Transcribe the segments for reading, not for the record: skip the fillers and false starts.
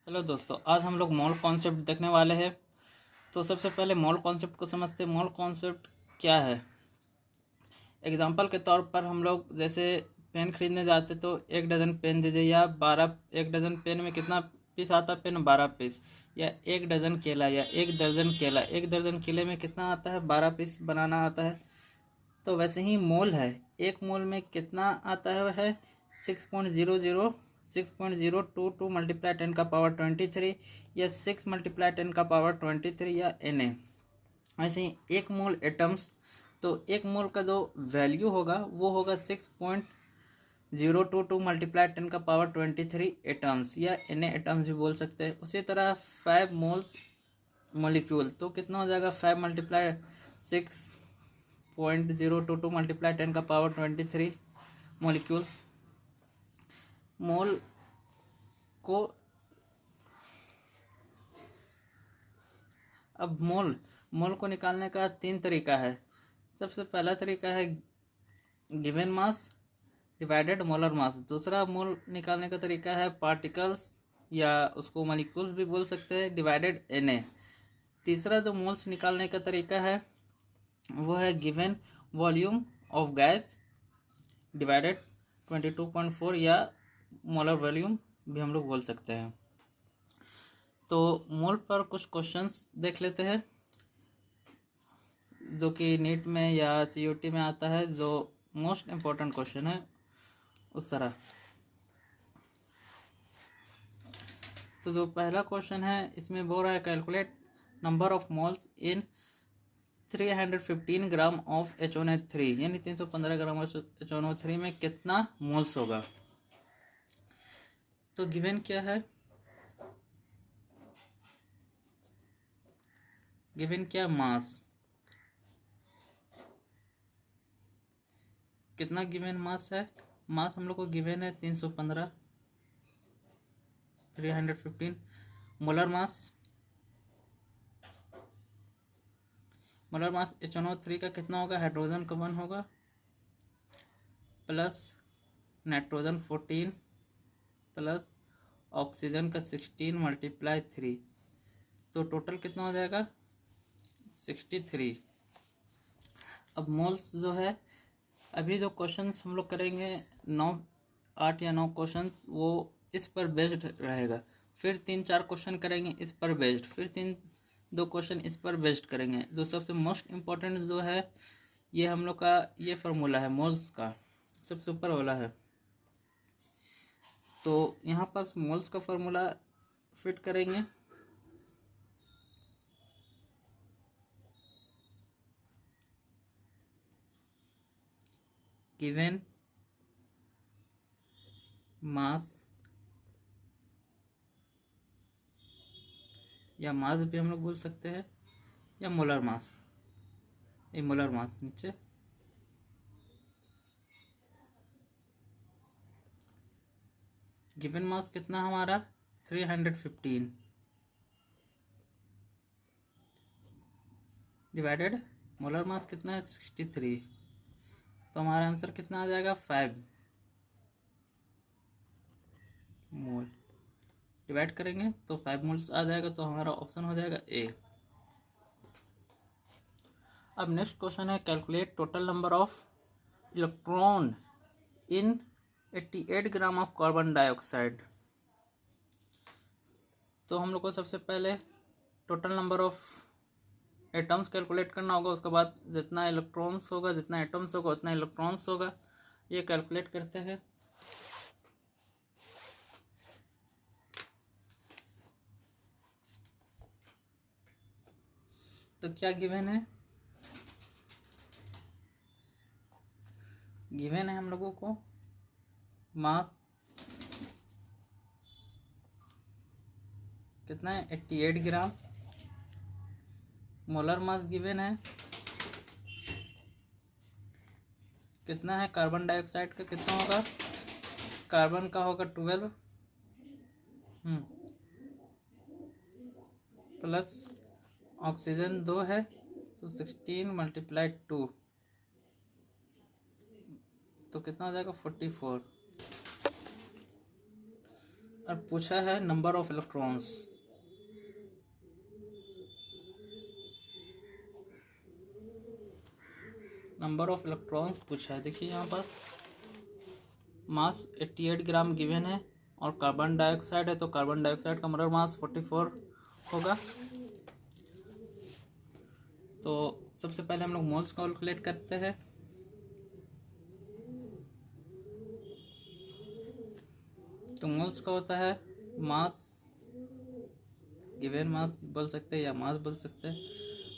Hello दोस्तों, आज हम लोग मोल कॉन्सेप्ट देखने वाले हैं। तो सबसे पहले मोल कॉन्सेप्ट को समझते हैं। मोल कॉन्सेप्ट क्या है। एग्जांपल के तौर पर हम लोग जैसे पेन खरीदने जाते तो 1 डज़न पेन दीजिए, या 12। 1 डज़न पेन में कितना पीस आता है? Pen 12 piece. या 1 डज़न केला या 1 दर्जन केला, 1 दर्जन केले में कितना आता है? 12 पीस बनाना आता है। तो वैसे ही मोल है, एक मोल में कितना आता है? वह है 6.002 मल्टीप्लाई 10⁻23 या 6 मल्टीप्लाई 10⁻23 या Na। ऐसे ही एक मोल एटम्स, तो एक मोल का जो वैल्यू होगा वो होगा 6.022 मल्टीप्लाई 10⁻23 एटम्स या Na एटम्स भी बोल सकते हैं। उसी तरह 5 मोल्स मोलिक्यूल, तो कितना हो जाएगा? 5 मल्टीप्लाई 6.022 मल्टीप्लाई 10⁻23 मोलिक्यूल्स। मोल को अब मोल को निकालने का 3 तरीका है। सबसे पहला तरीका है गिवन मास डिवाइडेड मोलर मास। दूसरा मोल निकालने का तरीका है पार्टिकल्स या उसको मॉलिक्यूल्स भी बोल सकते हैं, डिवाइडेड Na। तीसरा जो मोल्स निकालने का तरीका है वो है given volume of gas divided 22.4 या मोलर वॉल्यूम भी हम लोग बोल सकते हैं। तो मोल पर कुछ क्वेश्चंस देख लेते हैं जो कि नीट में या CUT में आता है, जो मोस्ट इम्पोर्टेंट क्वेश्चन है उस तरह। तो जो पहला क्वेश्चन है इसमें बोल रहा है calculate number of moles in 315 gram of HNO3, यानी 315 ग्राम HNO3 में कितना मोल्स होगा। तो गिवन क्या है? गिवन क्या? मास। कितना गिवन मास है? मास हम लोग को गिवन है 315। मोलर मास HNO3 का कितना होगा? हाइड्रोजन का 1 होगा प्लस नाइट्रोजन 14 प्लस ऑक्सीजन का 16 मल्टीप्लाई 3, तो टोटल कितना हो जाएगा? 63। अब मोल्स जो है, अभी जो क्वेश्चंस हम लोग करेंगे 8 या 9 क्वेश्चन वो इस पर बेस्ड रहेगा। फिर 3-4 क्वेश्चन करेंगे इस पर बेस्ड, फिर 2 क्वेश्चन इस पर बेस्ड करेंगे। जो सबसे मोस्ट इम्पोर्टेंट जो है ये हम लोग का ये फार्मूला है मोल्स का, सबसे ऊपर वाला है। तो यहाँ पास मोल्स का फार्मूला फिट करेंगे। गिवन मास या मास भी हम लोग बोल सकते हैं, या मोलर मास। ये मोलर मास नीचे गिवन मास कितना हमारा 315 डिवाइडेड मोलर मास कितना है 63, तो हमारा आंसर कितना आ जाएगा 5 मोल। डिवाइड करेंगे तो 5 मोल्स आ जाएगा, तो हमारा ऑप्शन हो जाएगा ए। अब नेक्स्ट क्वेश्चन है calculate total number of electron in 88 gram of carbon dioxide. तो हम लोग को सबसे पहले total number of atoms calculate करना होगा। उसके बाद जितना इलेक्ट्रॉन्स होगा, जितना एटम्स होगा उतना इलेक्ट्रॉन्स होगा। ये कैलकुलेट करते हैं। तो क्या गिवन है? गिवन है हम लोगों को मास कितना है 88 ग्राम। मोलर मास गिवन है कितना है? कार्बन डाइऑक्साइड का कितना होगा? कार्बन का होगा 12 प्लस ऑक्सीजन 2 है, तो 16 मल्टीप्लाई 2, तो कितना हो जाएगा 44। और पूछा है number of electrons. Number of electrons पूछा है। देखिए यहाँ पास मास 88 ग्राम गिवन है और कार्बन डाइऑक्साइड है, तो कार्बन डाइऑक्साइड का मोलर मास 44 होगा। तो सबसे पहले हम लोग मोल्स कैलकुलेट करते हैं। तो मोल्स का होता है मास, गिवन मास बोल सकते हैं या मास बोल सकते हैं,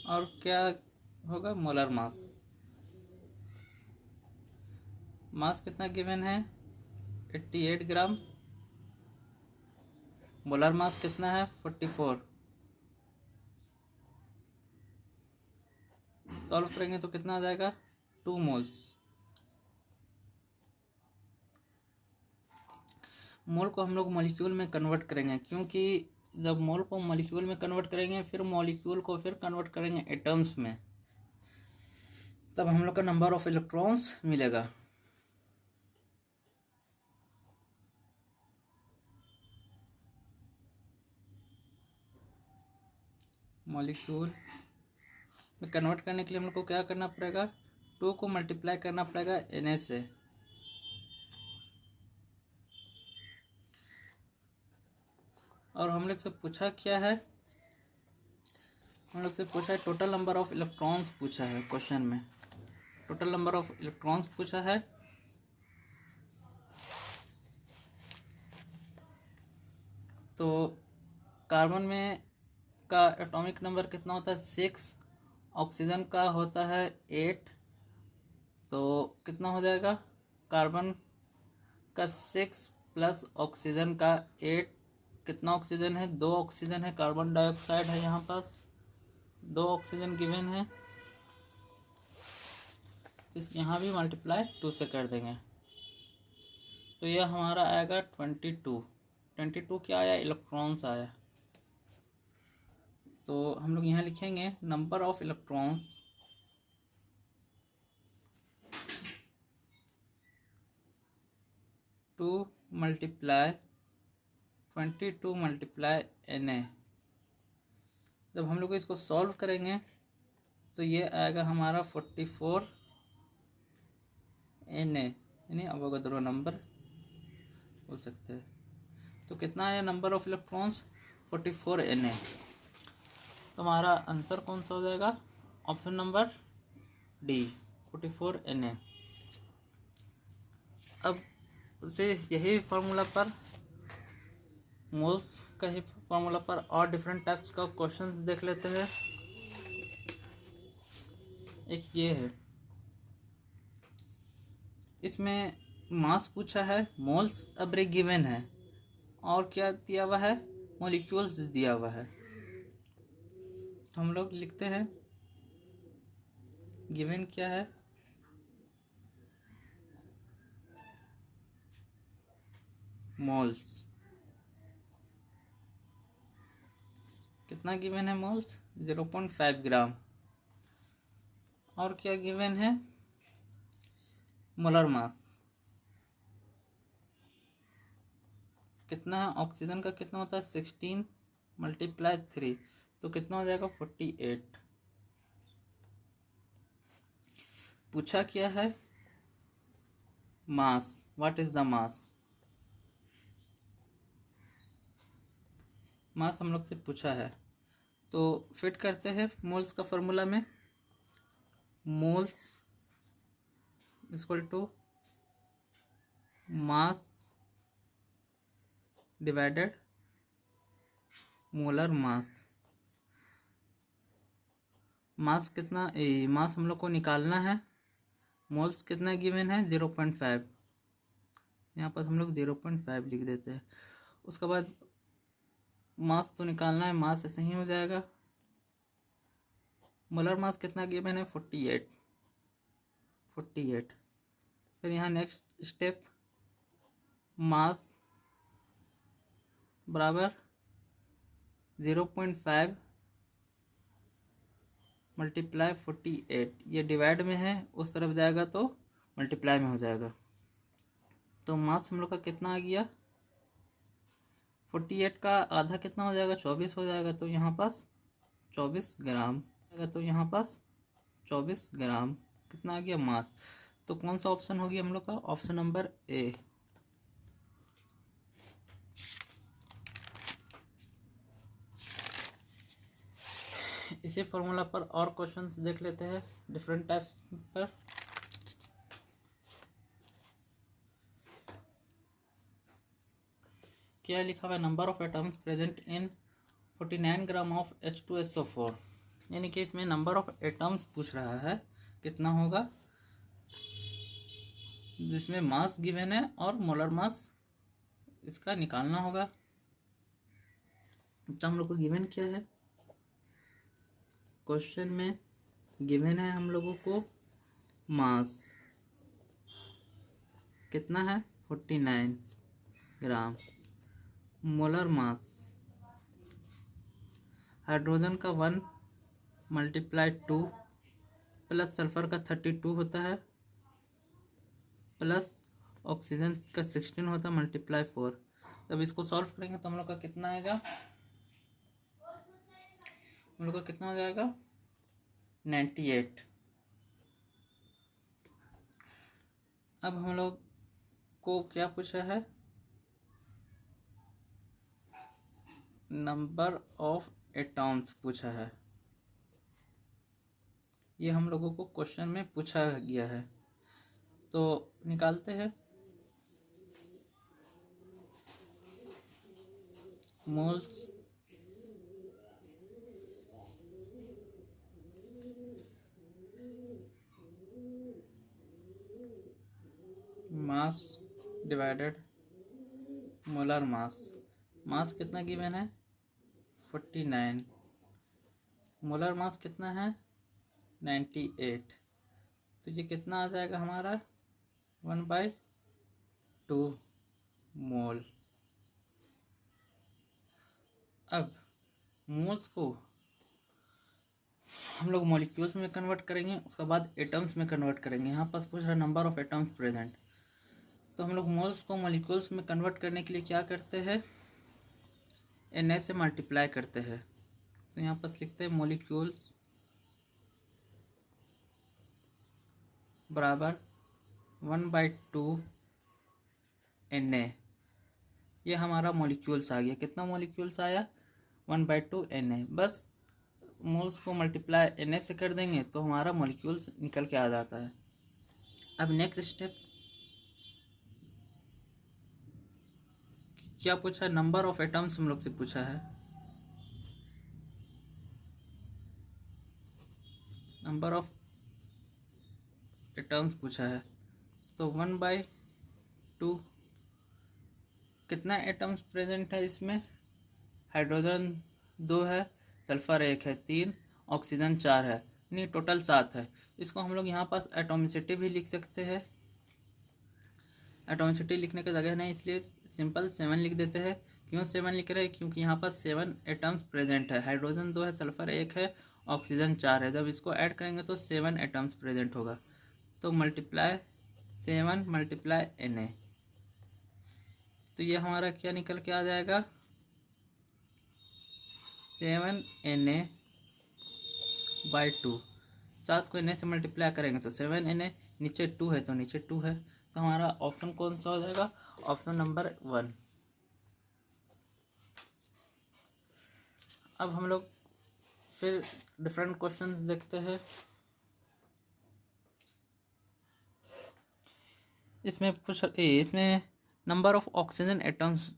और क्या होगा मोलर मास। मास कितना गिवन है 88 ग्राम, मोलर मास कितना है 44। सॉल्व करेंगे तो कितना आ जाएगा 2 मोल्स। मोल को हम लोग मॉलिक्यूल में कन्वर्ट करेंगे, क्योंकि जब मोल को मॉलिक्यूल में कन्वर्ट करेंगे फिर मॉलिक्यूल को फिर कन्वर्ट करेंगे एटम्स में, तब हम लोग का नंबर ऑफ इलेक्ट्रॉन्स मिलेगा। मॉलिक्यूल में कन्वर्ट करने के लिए हम लोग को क्या करना पड़ेगा, 2 को मल्टीप्लाई करना पड़ेगा Na से। और हम लोग से पूछा क्या है, हम लोग से पूछा है टोटल नंबर ऑफ इलेक्ट्रॉन्स पूछा है क्वेश्चन में। टोटल नंबर ऑफ इलेक्ट्रॉन्स पूछा है। तो कार्बन में का एटॉमिक नंबर कितना होता है 6, ऑक्सीजन का होता है 8। तो कितना हो जाएगा, कार्बन का 6 प्लस ऑक्सीजन का 8, कितना ऑक्सीजन है 2 ऑक्सीजन है, कार्बन डाइऑक्साइड है यहाँ पास 2 ऑक्सीजन गिवन है। इस यहाँ भी मल्टीप्लाई 2 से कर देंगे, तो यह हमारा आएगा 22 क्या आया, इलेक्ट्रॉन्स आया। तो हम लोग यहाँ लिखेंगे number of electrons to multiply 22 multiply Na। जब हम लोग इसको सॉल्व करेंगे तो ये आएगा हमारा 44 Na, यानी अवोगाद्रो नंबर बोल सकते हैं। तो कितना आया नंबर ऑफ इलेक्ट्रॉन्स 44 Na। तो हमारा आंसर कौन सा हो जाएगा, ऑप्शन नंबर डी 44 Na। अब उसे यही फार्मूला पर, मोल्स का ही फार्मूला पर और डिफरेंट टाइप्स का क्वेश्चंस देख लेते हैं। एक ये है, इसमें मास पूछा है, मोल्स अब गिवन है, और क्या दिया हुआ है मॉलिक्यूल्स दिया हुआ है। तो हम लोग लिखते हैं गिवन क्या है, मोल्स। कितना गिवन है मोल्स 0.5 ग्राम। और क्या गिवन है मोलर मास कितना है, ऑक्सीजन का कितना होता है 16 मल्टीप्लाई 3, तो कितना हो जाएगा 48। पूछा क्या है मास, व्हाट इज द मास। मास हम लोग से पूछा है, तो फिट करते हैं मोल्स का फॉर्मूला में। Moles equal to mass divided molar mass. Mass कितना, मास हम लोग को निकालना है, मोल्स कितना गिवन है 0.5, यहाँ पर हम लोग 0.5 लिख देते हैं। उसके बाद मास तो निकालना है, मास ऐसे ही हो जाएगा। मोलर मास कितना गिवन है 48। फिर यहाँ नेक्स्ट स्टेप मास बराबर 0.5 मल्टीप्लाई 48, ये डिवाइड में है, उस तरफ जाएगा तो मल्टीप्लाई में हो जाएगा। तो मास हम लोग का कितना आ गया 48 का आधा कितना हो जाएगा, 24 हो जाएगा। तो यहाँ पास 24 ग्राम, तो यहाँ पास 24 ग्राम कितना आ गया, मास। तो कौन सा ऑप्शन हो गया हम लोग का, ऑप्शन नंबर ए। इसी फॉर्मूला पर और क्वेश्चंस देख लेते हैं डिफरेंट टाइप्स पर। क्या लिखा हुआ है, number of atoms present in 49 gram of H2SO4। यानी कि इसमें नंबर ऑफ एटम्स पूछ रहा है कितना होगा, जिसमें मास गिवन है और मोलर मास इसका निकालना होगा। तो हम लोग को गिवन क्या है, क्वेश्चन में गिवन है हम लोगों को मास कितना है 49 ग्राम, मोलर मास हाइड्रोजन का 1 × 2 प्लस सल्फर का 32 होता है, प्लस ऑक्सीजन का 16 होता है ×4। तब इसको सॉल्व करेंगे तो हम लोग का कितना आएगा, हम लोग का कितना हो जाएगा 98। अब हम लोग को क्या पूछा है, नंबर ऑफ एटॉम्स पूछा है। ये हम लोगों को क्वेश्चन में पूछा गया है, तो निकालते हैं। Moles mass divided molar mass. Mass कितना गिवन है 49, मोलर मास कितना है 98। तो ये कितना आ जाएगा हमारा 1/2 मोल। अब मोल्स को हम लोग मॉलिक्यूल्स में कन्वर्ट करेंगे, उसके बाद एटम्स में कन्वर्ट करेंगे। यहाँ पास पूछ रहा है नंबर ऑफ एटम्स प्रेजेंट। तो हम लोग मोल्स को मॉलिक्यूल्स में कन्वर्ट करने के लिए क्या करते हैं, Na से मल्टीप्लाई करते हैं। तो यहाँ पास लिखते हैं मॉलिक्यूल्स बराबर 1/2 Na। ये हमारा मॉलिक्यूल्स आ गया। कितना मॉलिक्यूल्स आया 1/2 Na। बस मोल्स को मल्टीप्लाई Na से कर देंगे तो हमारा मॉलिक्यूल्स निकल के आ जाता है। अब नेक्स्ट स्टेप क्या पूछा, नंबर ऑफ एटम्स हम लोग से पूछा है। नंबर ऑफ एटम्स पूछा है, तो 1/2 कितना एटम्स प्रेजेंट है इसमें, हाइड्रोजन 2 है, सल्फर 1 है, 3, ऑक्सीजन 4 है, यानी टोटल 7 है। इसको हम लोग यहाँ पास एटोमिसिटी भी लिख सकते हैं। एटोमिसिटी लिखने का जगह नहीं, इसलिए सिंपल 7 लिख देते हैं। क्यों 7 लिख रहे हैं, क्योंकि यहाँ पास 7 एटम्स प्रेजेंट है। हाइड्रोजन 2 है, सल्फर 1 है, ऑक्सीजन 4 है। जब इसको ऐड करेंगे तो 7 एटम्स प्रेजेंट होगा। तो मल्टीप्लाई 7 × Na। तो ये हमारा क्या निकल के आ जाएगा 7 Na/2। 7 को Na से मल्टीप्लाई करेंगे तो 7 Na, नीचे 2 है तो नीचे 2 है। तो हमारा ऑप्शन कौन सा हो जाएगा, ऑप्शन नंबर 1। अब हम लोग फिर डिफरेंट क्वेश्चंस देखते हैं। इसमें नंबर ऑफ ऑक्सीजन एटम्स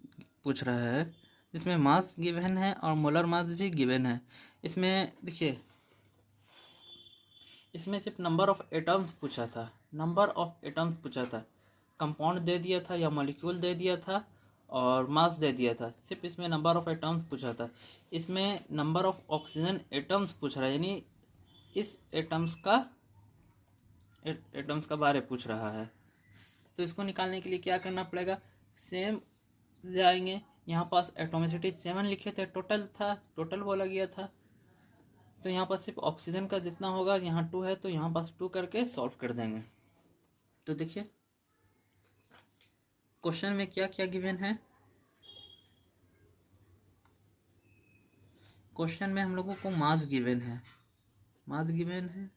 पूछ रहा है, इसमें मास गिवन है और मोलर मास भी गिवन है। इसमें देखिए, इसमें सिर्फ नंबर ऑफ एटम्स पूछा था, नंबर ऑफ एटम्स पूछा था, कंपाउंड दे दिया था या मॉलिक्यूल दे दिया था और मास दे दिया था। सिर्फ इसमें नंबर ऑफ एटम्स पूछा था। इसमें नंबर ऑफ ऑक्सीजन एटम्स पूछ रहा है, यानी इस एटम्स का बारे पूछ रहा है। तो इसको निकालने के लिए क्या करना पड़ेगा, सेम जाएंगे। यहाँ पास एटोमिसिटी 7 लिखे थे, टोटल था, टोटल बोला गया था। तो यहाँ पास सिर्फ ऑक्सीजन का जितना होगा, यहाँ 2 है तो यहाँ पास 2 करके सॉल्व कर देंगे। तो देखिए क्वेश्चन में क्या क्या गिवन है, क्वेश्चन में हम लोगों को मास गिवन है, मास गिवन है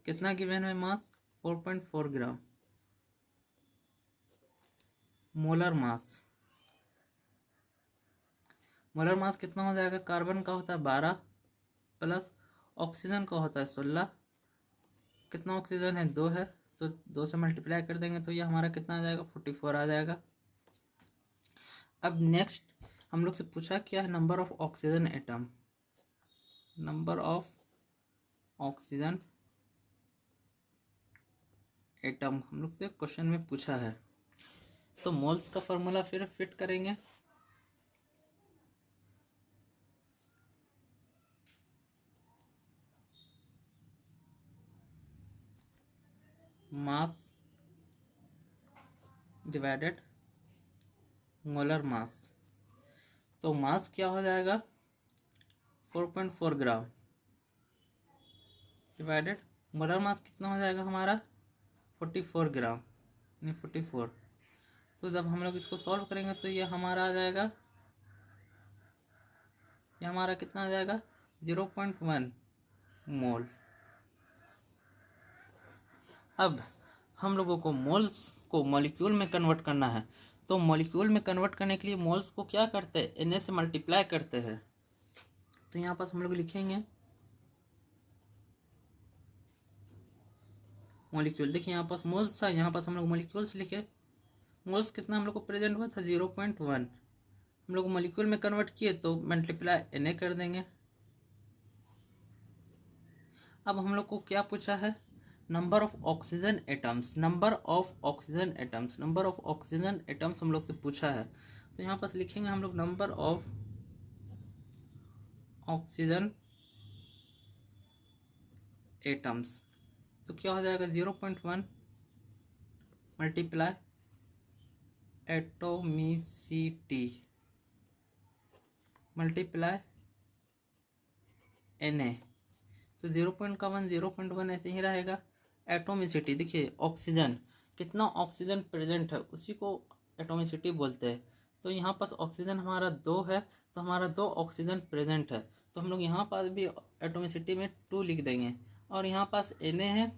कितना गिवन है मास 4.4 ग्राम। मोलर मास, मोलर मास कितना हो जाएगा, कार्बन का होता है 12 प्लस ऑक्सीजन का होता है 16, कितना ऑक्सीजन है 2 है, तो 2 से मल्टीप्लाई कर देंगे तो ये हमारा कितना आ जाएगा 44 आ जाएगा। अब नेक्स्ट हम लोग से पूछा क्या है, number of oxygen atom, number of oxygen atom हम लोग से क्वेश्चन में पूछा है। तो मोल्स का फॉर्मूला फिर फिट करेंगे, मास डिवाइडेड मोलर मास, तो मास क्या हो जाएगा 4.4 ग्राम डिवाइडेड मोलर मास कितना हो जाएगा हमारा 44 ग्राम यानी 44। तो जब हम लोग इसको सॉल्व करेंगे तो ये हमारा आ जाएगा, ये हमारा कितना आ जाएगा 0.1 मोल। अब हम लोगों को मोल्स को मॉलिक्यूल में कन्वर्ट करना है, तो मॉलिक्यूल में कन्वर्ट करने के लिए मोल्स को क्या करते हैं Na से मल्टीप्लाई करते हैं। तो यहाँ पास हम लोग लिखेंगे मॉलिक्यूल, देखिए यहाँ पास मोल्स था, यहाँ पास हम लोग मॉलिक्यूल्स लिखे, मोल्स कितना हम लोग को प्रेजेंट हुआ था 0.1, हम लोग मॉलिक्यूल में कन्वर्ट किए तो मल्टीप्लाई Na कर देंगे। अब हम लोग को क्या पूछा है, number of oxygen atoms, number of oxygen atoms, number of oxygen atoms हम लोग से पूछा है। तो यहाँ पास लिखेंगे हम लोग नंबर ऑफ ऑक्सीजन एटम्स, तो क्या हो जाएगा 0.1 मल्टीप्लाई एटोमिसिटी मल्टीप्लाई Na, तो 0.1 ऐसे ही रहेगा। एटोमिसिटी देखिए ऑक्सीजन, कितना ऑक्सीजन प्रेजेंट है उसी को एटोमिसिटी बोलते हैं। तो यहाँ पास ऑक्सीजन हमारा 2 है, तो हमारा 2 ऑक्सीजन प्रेजेंट है, तो हम लोग यहाँ पास भी एटोमिसिटी में 2 लिख देंगे। और यहाँ पास Na है,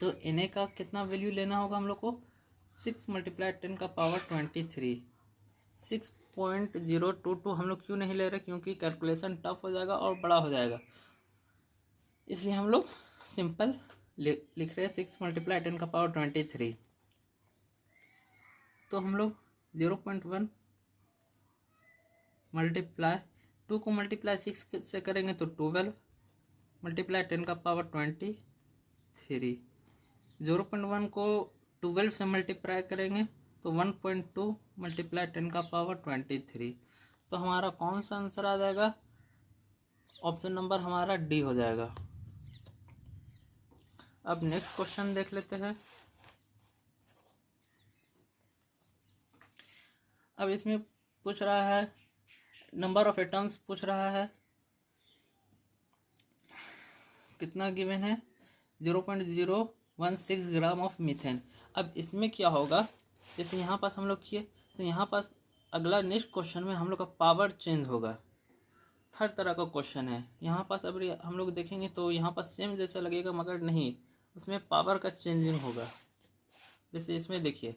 तो Na का कितना वैल्यू लेना होगा हम लोग को 6 × 10⁻23, 6.022। हम लोग क्यों नहीं ले रहे, क्योंकि कैलकुलेशन टफ हो जाएगा और बड़ा हो जाएगा, इसलिए हम लोग सिंपल लिख रहे हैं 6 × 10⁻23। तो हम लोग 0.1 मल्टीप्लाई 2 को मल्टीप्लाई 6 से करेंगे तो 12 मल्टीप्लाई 10⁻23, 0.1 को 12 से मल्टीप्लाई करेंगे तो 1.2 मल्टीप्लाई 10⁻23। तो हमारा कौन सा आंसर आ जाएगा, ऑप्शन नंबर हमारा डी हो जाएगा। अब नेक्स्ट क्वेश्चन देख लेते हैं। अब इसमें पूछ रहा है नंबर ऑफ एटम्स पूछ रहा है, कितना गिवन है 0.016 ग्राम ऑफ मीथेन। अब इसमें क्या होगा, जैसे यहाँ पास हम लोग किए तो यहाँ पास अगला नेक्स्ट क्वेश्चन में हम लोग का पावर चेंज होगा, हर तरह का क्वेश्चन है। यहाँ पास अभी हम लोग देखेंगे तो यहाँ पास सेम जैसा लगेगा, मगर नहीं, उसमें पावर का चेंजिंग होगा। जैसे इसमें देखिए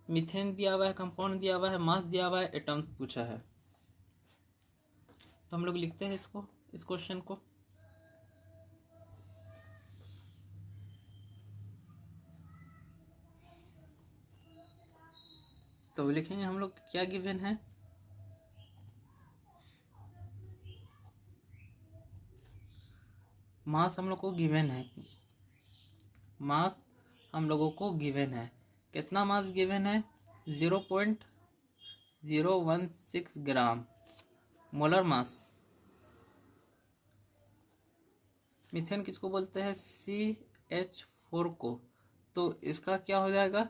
मीथेन दिया हुआ है, कंपाउंड दिया हुआ है, मास दिया हुआ है, एटम्स पूछा है। तो हम लोग लिखते हैं इसको, इस क्वेश्चन को। तो लिखेंगे हम लोग क्या गिवन है, मास हम लोग को गिवन है, मास हम लोगों को गिवन है, कितना मास गिवन है 0.016 ग्राम। मोलर मास, मीथेन किसको बोलते हैं CH4 को, तो इसका क्या हो जाएगा,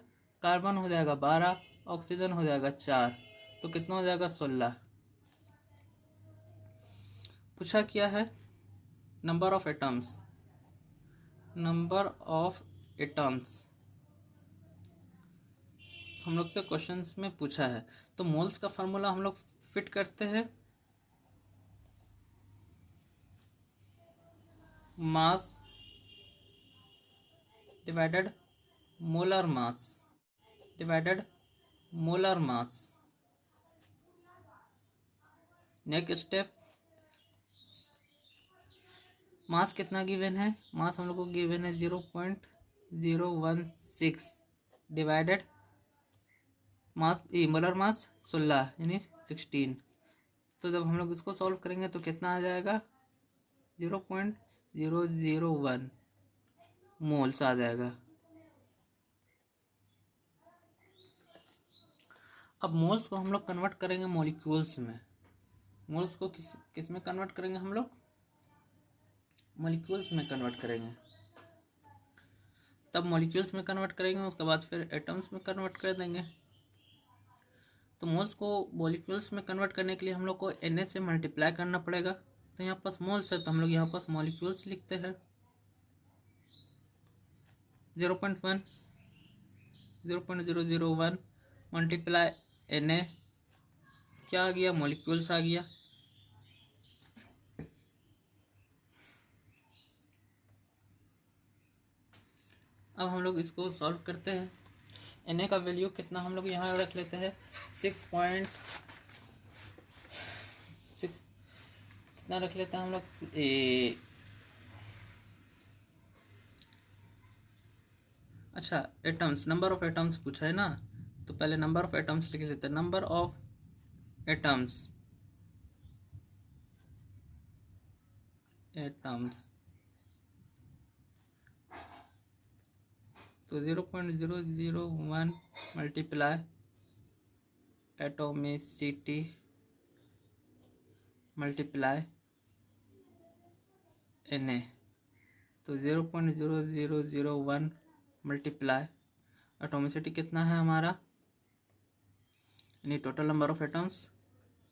कार्बन हो जाएगा 12, ऑक्सीजन हो जाएगा 4, तो कितना हो जाएगा 16। पूछा क्या है number of atoms, number of atoms हम लोग से क्वेश्चन में पूछा है। तो मोल्स का फार्मूला हम लोग फिट करते हैं, mass divided molar mass divided molar mass. Next step, mass कितना गिवन है? मास हम लोग को गिवन है 0.016 डिवाइडेड मास मोलर मास 16 यानी 16। तो जब हम लोग इसको सॉल्व करेंगे तो कितना आ जाएगा? 0.001 मोल्स आ जाएगा। अब मोल्स को हम लोग कन्वर्ट करेंगे मॉलिक्यूल्स में। मोल्स को किस में कन्वर्ट करेंगे हम लोग? मॉलिक्यूल्स में कन्वर्ट करेंगे। तब मॉलिक्यूल्स में कन्वर्ट करेंगे, उसके बाद फिर एटम्स में कन्वर्ट कर देंगे। तो मोल्स को मॉलिक्यूल्स में कन्वर्ट करने के लिए हम लोग को Na से मल्टीप्लाई करना पड़ेगा। तो यहाँ पास मोल्स है तो हम लोग यहाँ पास मॉलिक्यूल्स लिखते हैं। 0.001 मल्टीप्लाई Na, क्या आ गया? मॉलिक्यूल्स आ गया। अब हम लोग इसको सॉल्व करते हैं। Na का वैल्यू कितना हम लोग यहाँ रख लेते हैं? 6.6 कितना रख लेते हैं हम लोग? अच्छा, एटम्स, नंबर ऑफ एटम्स पूछा है ना, तो पहले नंबर ऑफ एटम्स लिख लेते हैं। नंबर ऑफ एटम्स तो 0.001 मल्टीप्लाई एटोमिसिटी मल्टीप्लाई Na, तो 0.0001 मल्टीप्लाई एटोमिसिटी कितना है हमारा, यानी total number of atoms.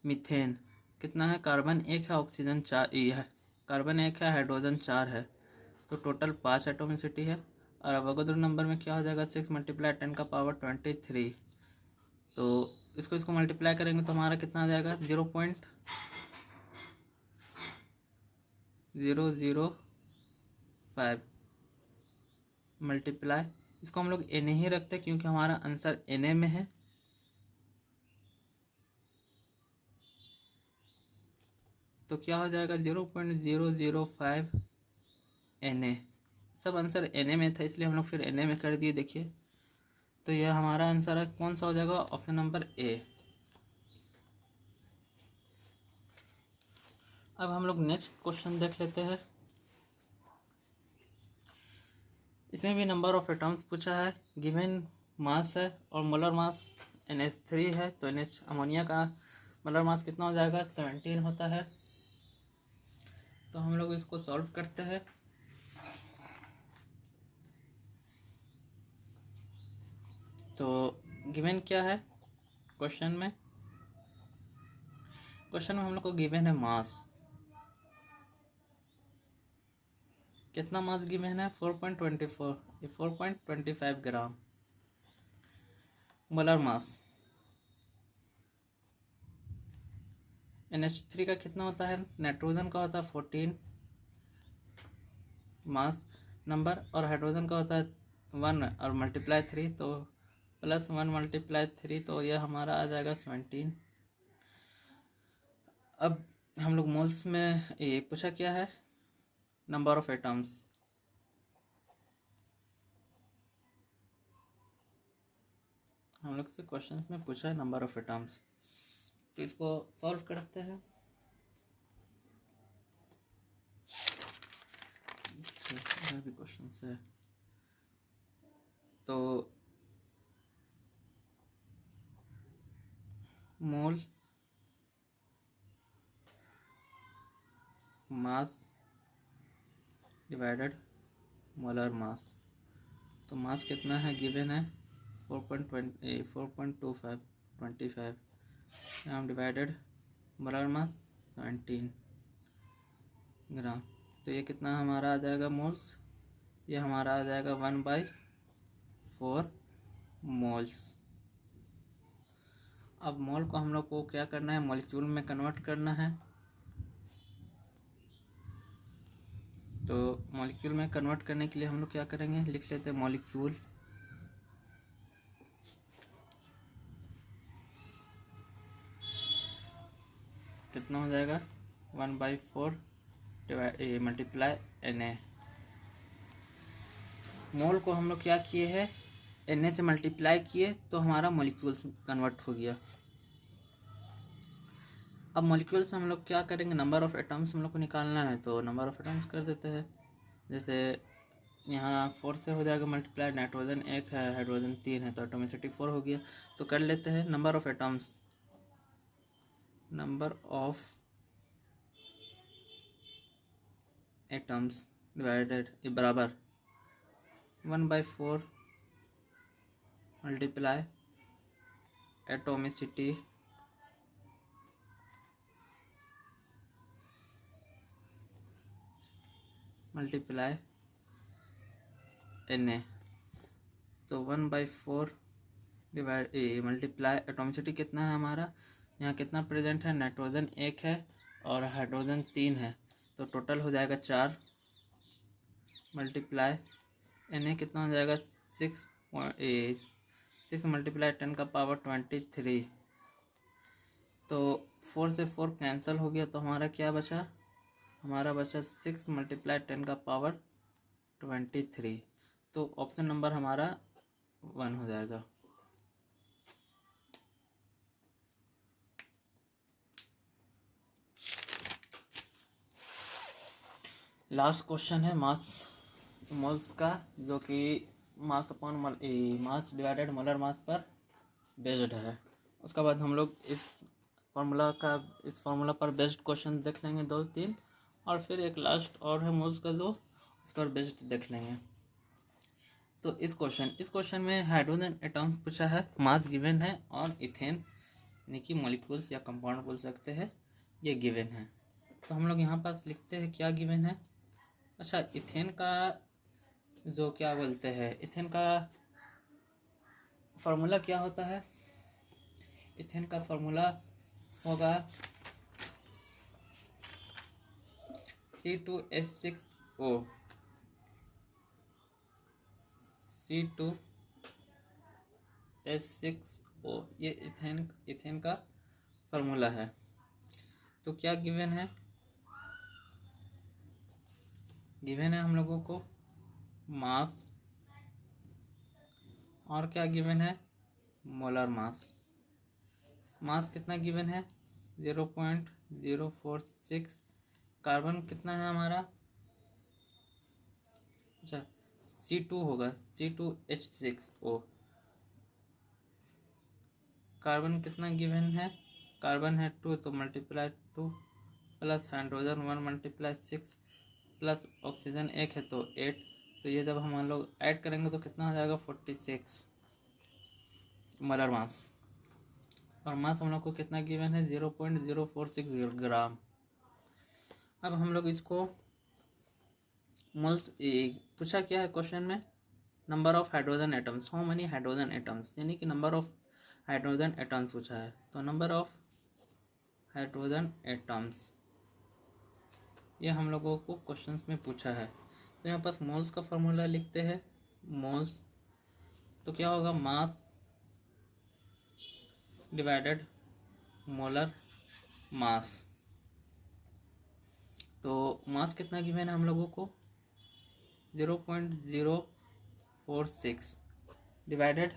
Methane कितना है? कार्बन 1 है, ऑक्सीजन 4 है, कार्बन 1 है, हाइड्रोजन 4 है, तो टोटल 5 एटोमिसिटी है। और अवोगाद्रो नंबर में क्या हो जाएगा? 6 मल्टीप्लाई 10 का पावर 23। तो इसको मल्टीप्लाई करेंगे तो हमारा कितना आ जाएगा? 0.005 मल्टीप्लाई, इसको हम लोग Na ही रखते हैं क्योंकि हमारा आंसर Na में है। तो क्या हो जाएगा? 0.005 Na। सब आंसर Na में था इसलिए हम लोग फिर Na में कर दिए। देखिए, तो यह हमारा आंसर है। कौन सा हो जाएगा? Option number A. अब हम लोग नेक्स्ट क्वेश्चन देख लेते हैं। इसमें भी नंबर ऑफ एटम्स पूछा है, गिवन मास है और मोलर मास NH3 है। तो NH अमोनिया का मोलर मास कितना हो जाएगा? 17 होता है। तो हम लोग इसको सॉल्व करते हैं। तो गिवन क्या है क्वेश्चन में? क्वेश्चन में हम लोग को गिवन है मास। कितना मास गिवन है? 4.24, 4.25 ग्राम। मोलर मास NH3 का कितना होता है? नाइट्रोजन का होता है 14 मास नंबर, और हाइड्रोजन का होता है 1 और मल्टीप्लाई 3, तो +1 मल्टीप्लाई 3, तो यह हमारा आ जाएगा 17। अब हम लोग मोल्स में ये पूछा क्या है? Number of atoms. हम लोग से क्वेश्चन में पूछा है नंबर ऑफ एटम्स, तो इसको सॉल्व करते हैं। भी क्वेश्चन है तो मोल मास डिवाइडेड मोलर मास। तो मास कितना है गिवन है? 4.25 डिवाइडेड मोलर मास 17 ग्राम। तो ये कितना हमारा आ जाएगा मोल्स? ये हमारा आ जाएगा 1/4 मोल्स। अब मोल को हम लोग को क्या करना है, मॉलिक्यूल में कन्वर्ट करना है। तो मॉलिक्यूल में कन्वर्ट करने के लिए हम लोग क्या करेंगे, लिख लेते हैं मॉलिक्यूल कितना हो जाएगा 1/4 मल्टीप्लाई Na। मोल को हम लोग क्या किए हैं, Na से मल्टीप्लाई किए तो हमारा मॉलिक्यूल्स कन्वर्ट हो गया। अब मॉलिक्यूल से हम लोग क्या करेंगे, नंबर ऑफ़ एटम्स हम लोग को निकालना है, तो नंबर ऑफ़ एटम्स कर देते हैं। जैसे यहाँ 4 से हो जाएगा मल्टीप्लाई, नाइट्रोजन 1 है, हाइड्रोजन 3 है, तो एटोमिसिटी 4 हो गया। तो कर लेते हैं number of atoms, number of atoms divided बराबर 1/4 मल्टीप्लाई एटोमिसिटी मल्टीप्लाई Na। तो 1/4 डिवाइड मल्टीप्लाई एटोमिसिटी कितना है हमारा, यहाँ कितना प्रेजेंट है, नाइट्रोजन 1 है और हाइड्रोजन 3 है, तो टोटल हो जाएगा 4 मल्टीप्लाई Na कितना हो जाएगा 6 मल्टीप्लाई 10⁻23। तो 4 से 4 कैंसिल हो गया, तो हमारा क्या बचा, हमारा बचा 6 मल्टीप्लाई 10⁻23। तो ऑप्शन नंबर हमारा 1 हो जाएगा। लास्ट क्वेश्चन है मास मोल्स का, जो कि mass upon mass divided molar मास पर बेस्ड है। उसके बाद हम लोग इस फार्मूला पर बेस्ड क्वेश्चन देख लेंगे 2-3, और फिर एक लास्ट और है मोल्स का, जो उस पर बेस्ड देख लेंगे। तो इस क्वेश्चन में हाइड्रोजन एटम्स पूछा है, मास गिवन है, और इथेन यानी कि मॉलिक्यूल्स या कंपाउंड बोल सकते हैं, ये गिवन है। तो हम लोग यहाँ पास लिखते हैं क्या गिवन है। अच्छा, इथेन का जो क्या बोलते हैं, इथेन का फार्मूला क्या होता है, इथेन का फार्मूला होगा C2H6O। C2H6O ये इथेन का फार्मूला है। तो क्या गिवन है, गिवन है हम लोगों को मास, और क्या गिवन है, मोलर मास। मास कितना गिवन है 0.046। कार्बन कितना है हमारा, अच्छा C2 होगा, C2H6O। कार्बन कितना गिवन है, कार्बन है 2, तो multiply 2 plus hydrogen 1 multiply 6 plus oxygen 1 है तो 8। तो ये जब हम लोग ऐड करेंगे तो कितना हो जाएगा 46 मोलर मास। और मास हम लोग को कितना गिवन है 0.046 ग्राम। अब हम लोग इसको मोल्स पूछा क्या है क्वेश्चन में, number of hydrogen atoms, how many hydrogen atoms, यानी कि नंबर ऑफ हाइड्रोजन एटम्स पूछा है। तो नंबर ऑफ हाइड्रोजन एटम्स ये हम लोगों को क्वेश्चंस में पूछा है। तो यहाँ पास मोल्स का फॉर्मूला लिखते हैं, मोल्स तो क्या होगा, मास डिवाइडेड मोलर मास। तो मास कितना गिवन है हम लोगों को 0.046 डिवाइडेड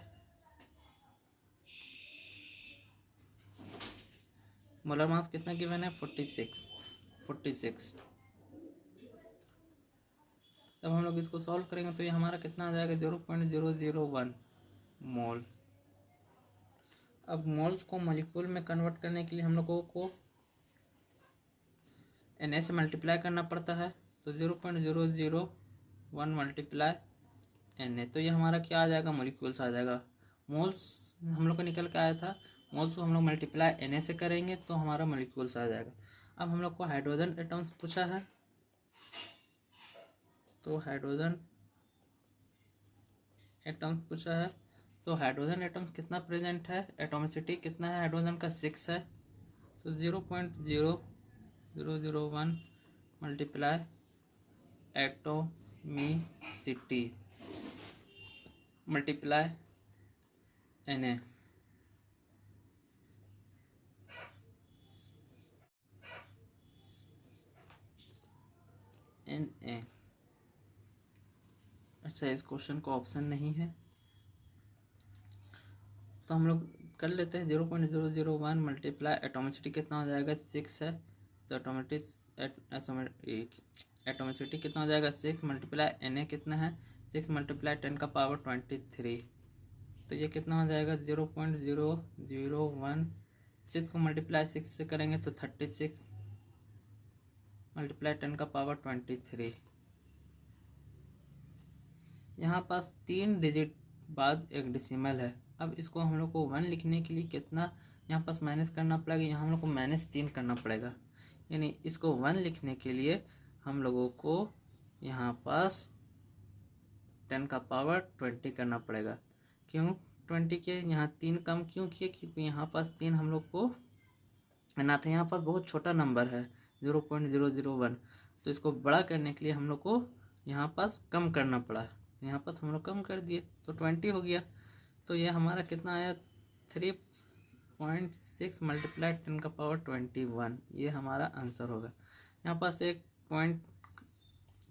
मोलर मास कितना गिवन है 46। जब हम लोग इसको सॉल्व करेंगे तो ये हमारा कितना आ जाएगा 0.001 मोल। अब मोल्स को मॉलिक्यूल में कन्वर्ट करने के लिए हम लोगों को Na से मल्टीप्लाई करना पड़ता है, तो 0.001 मल्टीप्लाई Na, तो ये हमारा क्या आ जाएगा, मॉलिक्यूल्स आ जाएगा। मोल्स हम लोग को निकल के आया था, मोल्स को हम लोग मल्टीप्लाई Na से करेंगे तो हमारा मॉलिक्यूल्स आ जाएगा। अब हम लोग को हाइड्रोजन एटम्स पूछा है, तो हाइड्रोजन एटम्स पूछा है, तो हाइड्रोजन एटम कितना प्रेजेंट है, एटॉमिसिटी कितना है हाइड्रोजन का 6 है, तो 0.0001 मल्टीप्लाई एटोमिसिटी मल्टीप्लाई Na अच्छा, इस क्वेश्चन का ऑप्शन नहीं है तो हम लोग कर लेते हैं। 0.001 मल्टीप्लाई एटोमिसिटी कितना हो जाएगा, 6 है, तो एटोमिसिटी कितना हो जाएगा 6 मल्टीप्लाई Na कितना है 6 मल्टीप्लाई 10⁻23, तो ये कितना हो जाएगा 0.001। 6 को मल्टीप्लाई 6 से करेंगे तो 36 मल्टीप्लाई 10⁻23। यहाँ पास 3 डिजिट बाद एक डेसिमल है। अब इसको हम लोग को 1 लिखने के लिए कितना यहाँ पास माइनस करना पड़ेगा, यहाँ हम लोग को -3 करना पड़ेगा, यानी इसको 1 लिखने के लिए हम लोगों को यहाँ पास 10⁻20 करना पड़ेगा। क्यों 20 के यहाँ 3 कम क्यों किए, क्योंकि यहाँ पास 3 हम लोग को ना था, यहाँ पास बहुत छोटा नंबर है 0.001, तो इसको बड़ा करने के लिए हम लोग को यहाँ पास कम करना पड़ा, यहाँ पास हम लोग कम कर दिए तो 20 हो गया। तो ये हमारा कितना आया 3.6 मल्टीप्लाई 10⁻21, ये हमारा आंसर होगा। यहाँ पास एक पॉइंट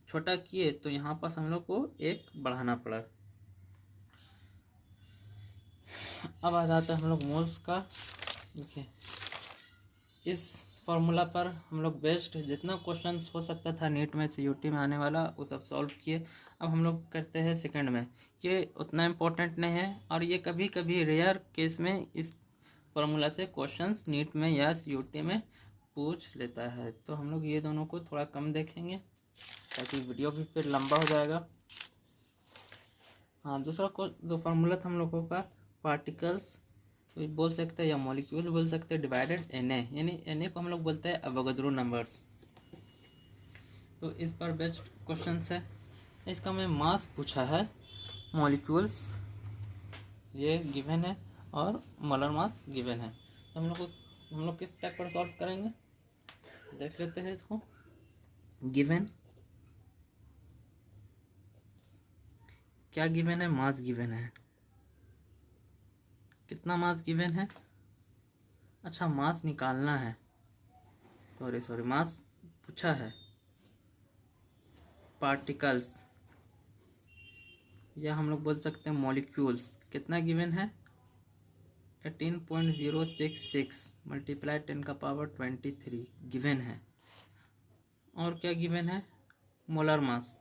छोटा किए तो यहाँ पास हम लोग को एक बढ़ाना पड़ा। अब आ जाता है हम लोग मोल्स का। देखिए इस फॉर्मूला पर हम लोग बेस्ट जितना क्वेश्चंस हो सकता था नीट में CUT में आने वाला वो सब सॉल्व किए। अब हम लोग करते हैं सेकंड में, ये उतना इम्पोर्टेंट नहीं है और ये कभी कभी रेयर केस में इस फॉर्मूला से क्वेश्चंस नीट में या CUT में पूछ लेता है, तो हम लोग ये दोनों को थोड़ा कम देखेंगे ताकि वीडियो भी फिर लंबा हो जाएगा। हाँ, दूसरा जो फार्मूला था हम लोगों का पार्टिकल्स बोल सकते हैं या मॉलिक्यूल्स बोल सकते हैं डिवाइडेड Na, यानी Na को हम लोग बोलते हैं अवोगाद्रो नंबर्स। तो इस पर बेस्ट क्वेश्चन है, इसका मैं मास पूछा है, मॉलिक्यूल्स ये गिवन है और मोलर मास गिवन है। तो हम लोग किस टाइप पर सॉल्व करेंगे देख लेते हैं इसको। गिवन क्या गिवन है, मास गिवन है, कितना मास गिवन है, अच्छा मास निकालना है, सॉरी मास पूछा है। पार्टिकल्स या हम लोग बोल सकते हैं मॉलिक्यूल्स कितना गिवन है 18.066 मल्टीप्लाई 10⁻23 गिवन है। और क्या गिवन है, मोलर मास।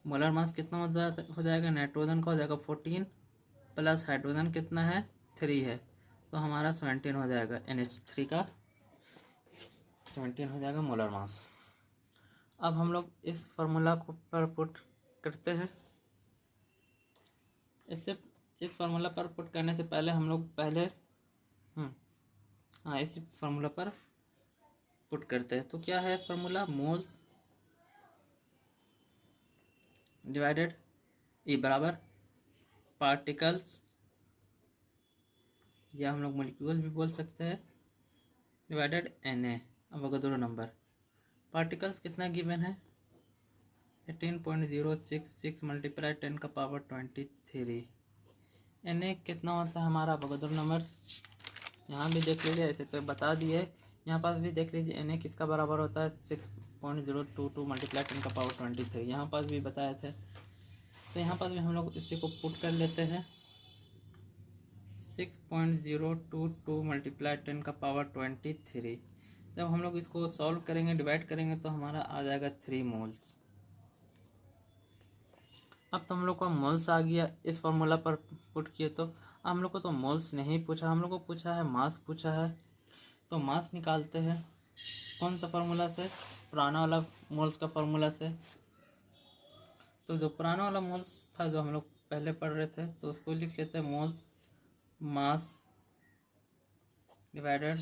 मोलर मास कितना हो जाएगा, नाइट्रोजन का हो जाएगा 14 प्लस हाइड्रोजन कितना है 3 है, तो हमारा 17 हो जाएगा। NH3 का 17 हो जाएगा मोलर मास। अब हम लोग इस फार्मूला को पर पुट करते हैं। इससे इस फार्मूला पर पुट करने से पहले हम लोग इस फार्मूला पर पुट करते हैं। तो क्या है फार्मूला, मोल्स डिवाइडेड E बराबर पार्टिकल्स या हम लोग मॉलिक्यूल्स भी बोल सकते हैं divided Na Avogadro number. Particles कितना गिवन है 18.066 मल्टीप्लाई 10⁻23। Na कितना होता है हमारा अवोगाद्रो नंबर, यहाँ भी देख लीजिए, ऐसे तो बता दिए, यहाँ पास भी देख लीजिए Na किसका बराबर होता है 6.022 मल्टीप्लाई 10⁻23, यहाँ पास भी बताए थे। तो यहाँ पास भी हम लोग इसी को पुट कर लेते हैं 6.022 मल्टीप्लाई 10⁻23। जब हम लोग इसको सॉल्व करेंगे डिवाइड करेंगे तो हमारा आ जाएगा 3 मोल्स। अब तो हम लोग को मोल्स आ गया, इस फॉर्मूला पर पुट किए तो हम लोग को तो मोल्स नहीं पूछा, हम लोग को पूछा है मास पूछा है। तो मास निकालते हैं कौन सा फार्मूला से, पुराना वाला मोल्स का फार्मूला से। तो जो पुराना वाला मोल्स था जो हम लोग पहले पढ़ रहे थे तो उसको लिख लेते हैं moles mass divided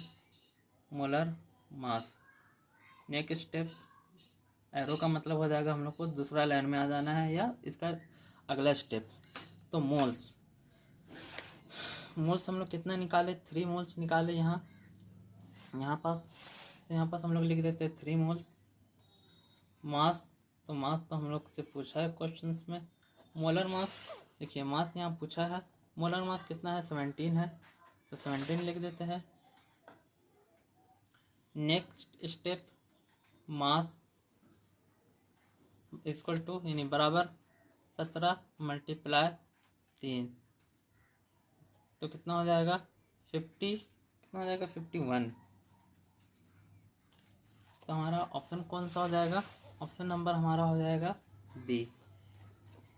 molar mass. Next steps arrow का मतलब हो जाएगा हम लोग को दूसरा लाइन में आ जाना है या इसका अगला स्टेप्स। तो मोल्स हम लोग कितना निकाले, 3 मोल्स निकाले। यहाँ पास हम लोग लिख देते हैं 3 मोल्स। मास तो हम लोग से पूछा है क्वेश्चंस में। मोलर मास, देखिए मास यहाँ पूछा है, मोलर मास कितना है, 17 है, तो 17 लिख देते हैं। Next step, mass equal to यानी बराबर 17 मल्टीप्लाई 3, तो कितना हो जाएगा 50, कितना हो जाएगा 51। तो हमारा ऑप्शन कौन सा हो जाएगा, ऑप्शन नंबर हमारा हो जाएगा बी।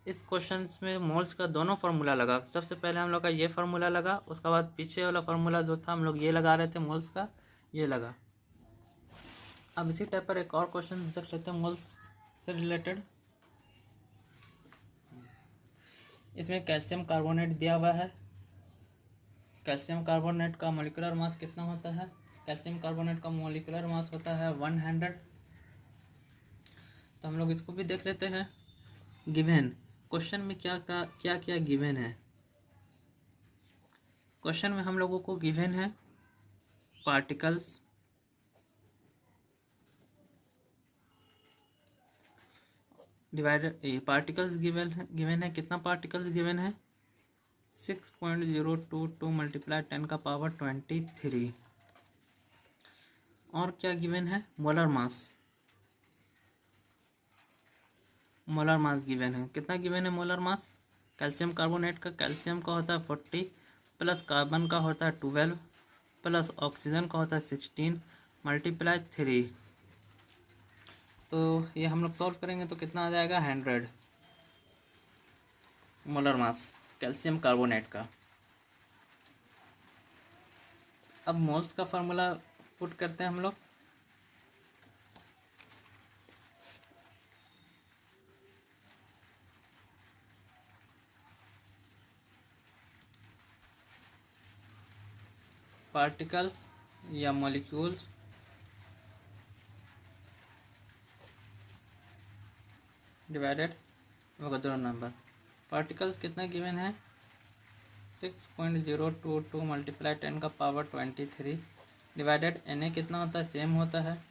इस क्वेश्चन में मोल्स का दोनों फार्मूला लगा। सबसे पहले हम लोग का ये फार्मूला लगा, उसके बाद पीछे वाला फार्मूला जो था हम लोग ये लगा रहे थे मोल्स का, ये लगा। अब इसी टाइप पर एक और क्वेश्चन देख लेते हैं मोल्स से रिलेटेड। इसमें कैल्शियम कार्बोनेट दिया हुआ है। कैल्शियम कार्बोनेट का मॉलिक्यूलर मास कितना होता है, कैल्शियम कार्बोनेट का मॉलिक्यूलर मास होता है 100। तो हम लोग इसको भी देख लेते हैं। गिवन क्वेश्चन में क्या क्या गिवन है। क्वेश्चन में हम लोगों को गिवन है पार्टिकल्स, डिवाइडेड पार्टिकल्स गिवन है कितना पार्टिकल्स गिवन है 6.022 मल्टीप्लाई 10 का पावर 23। और क्या गिवन है, मोलर मास गिवन है, कितना गिवन है मोलर मास। कैल्शियम कार्बोनेट का कैल्शियम का होता है 40 प्लस कार्बन का होता है 12 प्लस ऑक्सीजन का होता है 16 मल्टीप्लाई 3। तो ये हम लोग सॉल्व करेंगे तो कितना आ जाएगा 100 मोलर मास कैल्शियम कार्बोनेट का। अब मोल्स का फार्मूला पुट करते हैं हम लोग। पार्टिकल्स या मॉलिक्यूल्स डिवाइडेड दो नंबर। पार्टिकल्स कितना गिवन है 6.022 मल्टीप्लाई 10 का पावर 23 डिवाइडेड Na कितना होता है, सेम होता है,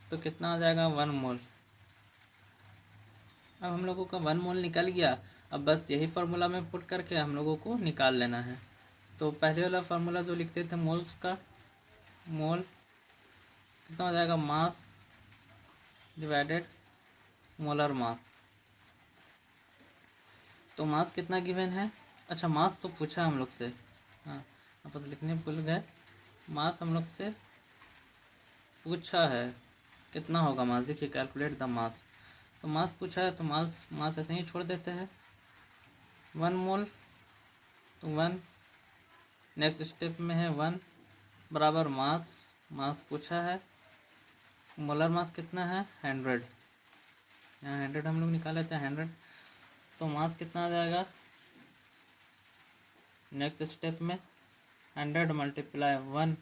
तो कितना आ जाएगा 1 मोल। अब हम लोगों का 1 मोल निकल गया। अब बस यही फार्मूला में पुट करके हम लोगों को निकाल लेना है। तो पहले वाला फार्मूला जो लिखते थे मोल्स का, मोल कितना हो जाएगा मास डिवाइडेड मोलर मास। तो मास कितना गिवन है, अच्छा मास तो पूछा हम लोग से, हाँ अब तो लिखने भूल गए। मास हम लोग से पूछा है कितना होगा मास, देखिए कैलकुलेट द मास। तो मास पूछा है तो मास ऐसे ही छोड़ देते हैं 1 मोल, तो 1 नेक्स्ट स्टेप में है 1 बराबर मास पूछा है, मोलर मास कितना है 100, यहाँ 100 हम लोग निकाल लेते हैं 100। तो मास कितना आ जाएगा नेक्स्ट स्टेप में 100 मल्टीप्लाई 1,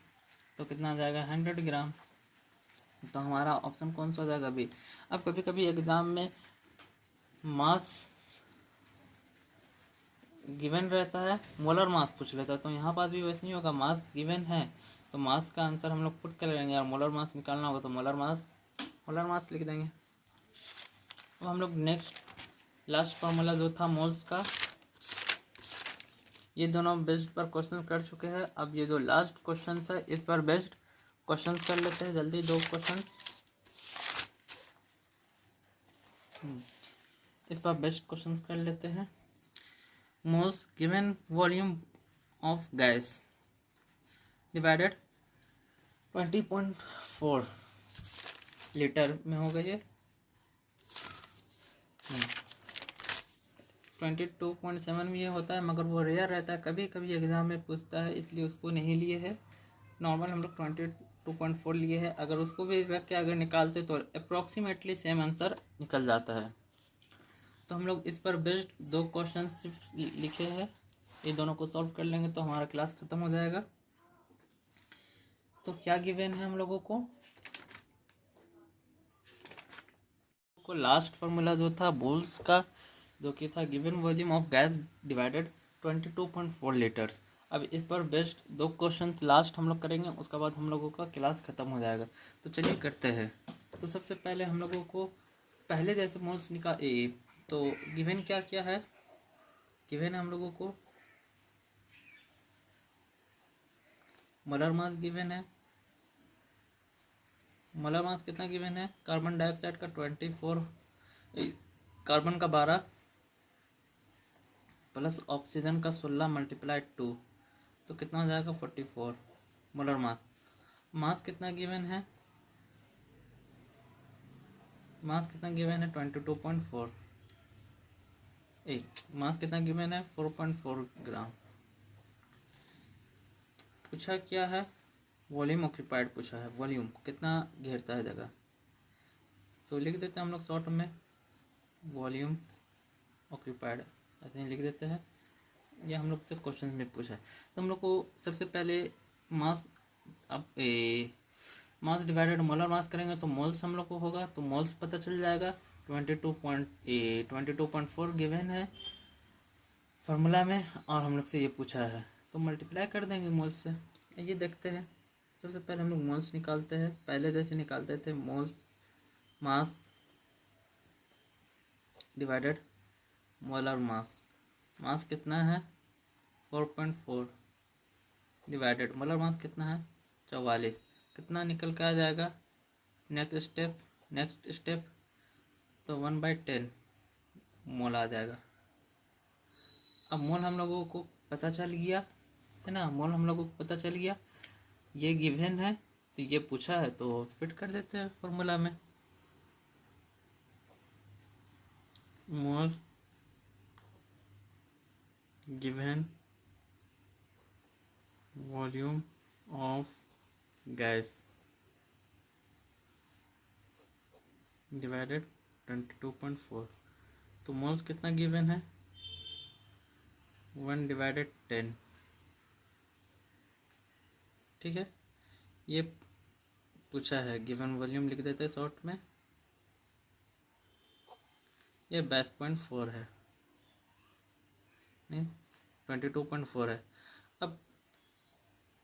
तो कितना आ जाएगा 100 ग्राम। तो हमारा ऑप्शन कौन सा हो जाएगा बी। अब कभी कभी एग्जाम में मास गिवन रहता है, मोलर मास पूछ लेता है, तो यहाँ पास भी वैसे ही होगा, मास गिवन है तो मास का आंसर हम लोग पुट कर लेंगे, और मोलर मास निकालना होगा तो मोलर मास लिख देंगे। अब हम लोग नेक्स्ट लास्ट फार्मूला जो था मोल्स का, ये दोनों बेस्ड पर क्वेश्चन कर चुके हैं। अब ये जो लास्ट क्वेश्चन है इस पर बेस्ड क्वेश्चन कर लेते हैं जल्दी, 2 क्वेश्चन इस पर बेस्ड क्वेश्चन कर लेते हैं। Moles given volume of gas divided 20.4 litre में होगा ये 22.7 भी ये होता है, मगर वो रेयर रहता है, कभी कभी एग्जाम में पूछता है, इसलिए उसको नहीं लिए है। नॉर्मल हम लोग 22.4 लिए है। अगर उसको भी रख के अगर निकालते तो अप्रॉक्सीमेटली सेम आंसर निकल जाता है। तो हम लोग इस पर बेस्ड 2 क्वेश्चन लिखे हैं, ये दोनों को सॉल्व कर लेंगे तो हमारा क्लास खत्म हो जाएगा। तो क्या गिवन है हम लोगों को लास्ट फार्मूला जो था मोल्स का जो कि था given volume of gas divided 22.4 litres. अब इस पर बेस्ड 2 क्वेश्चन लास्ट हम लोग करेंगे, उसके बाद हम लोगों का क्लास ख़त्म हो जाएगा। तो चलिए करते हैं। तो सबसे पहले हम लोगों को पहले जैसे मोल्स तो गिवन क्या क्या है, गिवन है हम लोगों को मोलर मास गिवन है। मोलर मास कितना गिवन है, कार्बन डाइऑक्साइड का 24, कार्बन का 12 प्लस ऑक्सीजन का 16 मल्टीप्लाई 2, तो कितना हो जाएगा 44 मोलर मास। मास कितना गिवन है, मास कितना गिवन है 22.4, मास कितना गिवन है 4.4 ग्राम। पूछा क्या है, वॉल्यूम ऑक्यूपाइड पूछा है, वॉल्यूम कितना घेरता है जगह। तो लिख देते हैं हम लोग शॉर्ट में वॉल्यूम ऑक्यूपाइड, ऐसे ही लिख देते हैं। ये हम लोग से क्वेश्चन में पूछा है। तो हम लोग को सबसे पहले मास, अब मास डिवाइडेड मोलर मास करेंगे तो मोल्स हम लोग को होगा, तो मोल्स पता चल जाएगा 22.4 गिवन है फार्मूला में, और हम लोग से ये पूछा है तो मल्टीप्लाई कर देंगे मोल्स से। ये देखते हैं, सबसे पहले हम लोग मोल्स निकालते हैं, पहले जैसे निकालते थे moles mass divided molar mass. Mass कितना है 4.4 डिवाइडेड मोलर मास कितना है 44, कितना निकल के आ जाएगा। नेक्स्ट स्टेप तो 1/10 मोल आ जाएगा। अब मोल हम लोगों को पता चल गया है ना, मोल हम लोगों को पता चल गया, ये गिवन है तो ये पूछा है तो फिट कर देते हैं फॉर्मूला में। Mole given volume of gas divided 22.4, तो मोल्स कितना गिवन है 1/10, ठीक है। ये पूछा है, गिवन वॉल्यूम लिख देते हैं शॉर्ट में, ये 22.4 है, नहीं 22.4 है। अब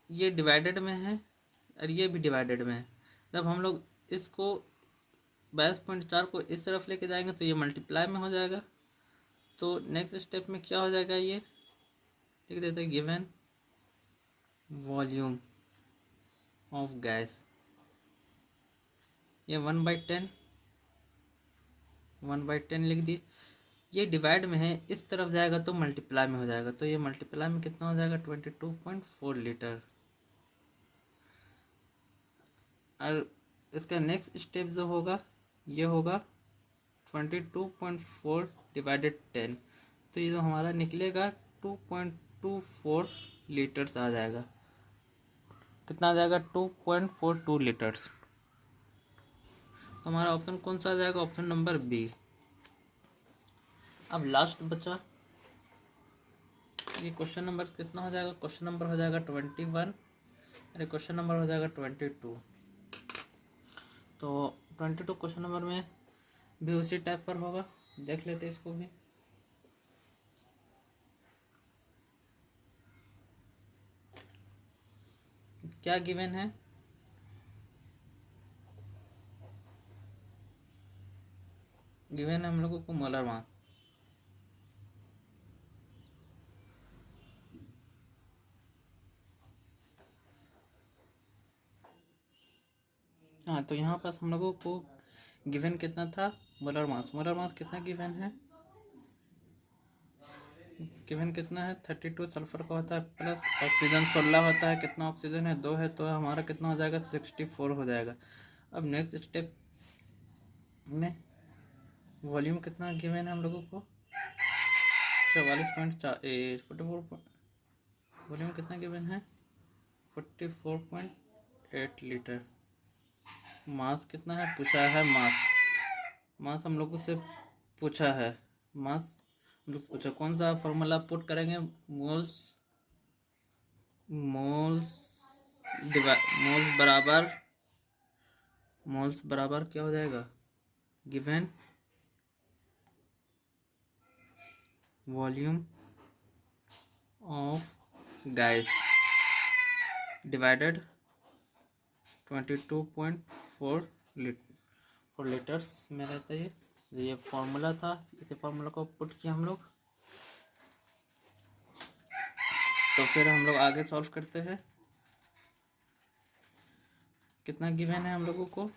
ये डिवाइडेड में है और ये भी डिवाइडेड में है, जब हम लोग इसको 22.4 को इस तरफ लेके जाएंगे तो ये मल्टीप्लाई में हो जाएगा। तो नेक्स्ट स्टेप में क्या हो जाएगा, ये लिख देते हैं गिवन वॉल्यूम ऑफ गैस, ये 1/10 लिख दिए। ये डिवाइड में है, इस तरफ जाएगा तो मल्टीप्लाई में हो जाएगा, तो ये मल्टीप्लाई में कितना हो जाएगा 22.4 लीटर। और इसका नेक्स्ट स्टेप जो होगा ये होगा 22.4 डिवाइडेड 10, तो ये जो हमारा निकलेगा 2.24 लीटर्स आ जाएगा। कितना आ जाएगा 2.42 लीटर्स। तो हमारा ऑप्शन कौन सा आ जाएगा, ऑप्शन नंबर बी। अब लास्ट बचा ये क्वेश्चन नंबर कितना हो जाएगा, क्वेश्चन नंबर हो जाएगा 21, अरे क्वेश्चन नंबर हो जाएगा 22। तो 22 क्वेश्चन नंबर में भी उसी टाइप पर होगा, देख लेते इसको भी। क्या गिवन है, गिवन है हम लोगों को मोलर मास। हाँ, तो यहाँ पर हम लोगों को गिवन कितना था मोलर मास, मोलर मास कितना गिवन है, गिवन कितना है 32 सल्फर का होता है प्लस ऑक्सीजन 16 होता है, कितना ऑक्सीजन है 2 है, तो हमारा कितना हो जाएगा 64 हो जाएगा। अब नेक्स्ट स्टेप में वॉल्यूम कितना गिवन है हम लोगों को 44.4 वॉल्यूम कितना गिवन है 44.8 लीटर। मास कितना है पूछा है, मास हम लोगों से पूछा है, मास हम लोग पूछा कौन सा फॉर्मूला पुट करेंगे, मोल्स बराबर क्या हो जाएगा, given volume of gas divided 22.4 litres में रहता है। ये फॉर्मूला था, इसी फॉर्मूला को पुट किया हम लोग। तो फिर हम लोग आगे सॉल्व करते हैं। कितना गिवन है हम लोगों को?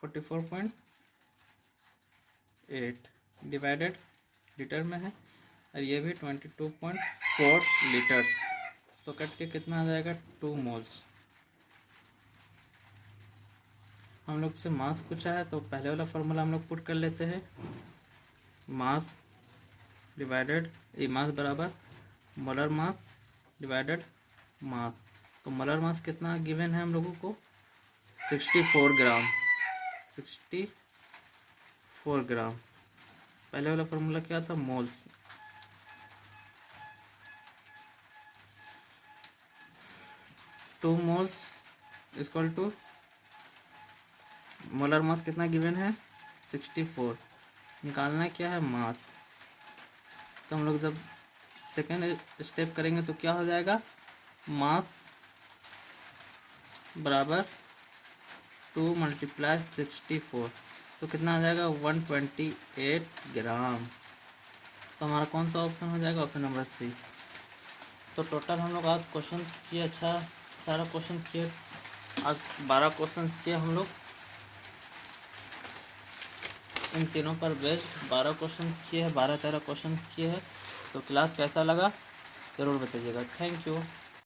44.8 डिवाइडेड लीटर में है, और ये भी 22.4 लीटर्स। तो कट के कितना आ जाएगा? 2 मोल्स। हम लोग से मास पूछा है, तो पहले वाला फॉर्मूला हम लोग पुट कर लेते हैं। मास डिवाइडेड मास बराबर मोलर मास डिवाइडेड मास। तो मोलर मास कितना गिवन है हम लोगों को? 64 ग्राम। 64 ग्राम। पहले वाला फॉर्मूला क्या था? Moles. Two moles equal to molar mass कितना गिवन है? 64। निकालना क्या है? मास। तो हम लोग जब सेकेंड स्टेप करेंगे तो क्या हो जाएगा? मास बराबर 2 × 64। तो कितना आ जाएगा? 128 ग्राम। तो हमारा कौन सा ऑप्शन हो जाएगा? Option number C. तो टोटल हम लोग आज क्वेश्चन किए, अच्छा सारा क्वेश्चन किए। आज 12 क्वेश्चन किए हम लोग, इन तीनों पर बेस्ड 12 क्वेश्चन किए हैं, 12-13 क्वेश्चन किए हैं। तो क्लास कैसा लगा ज़रूर बताइएगा। Thank you.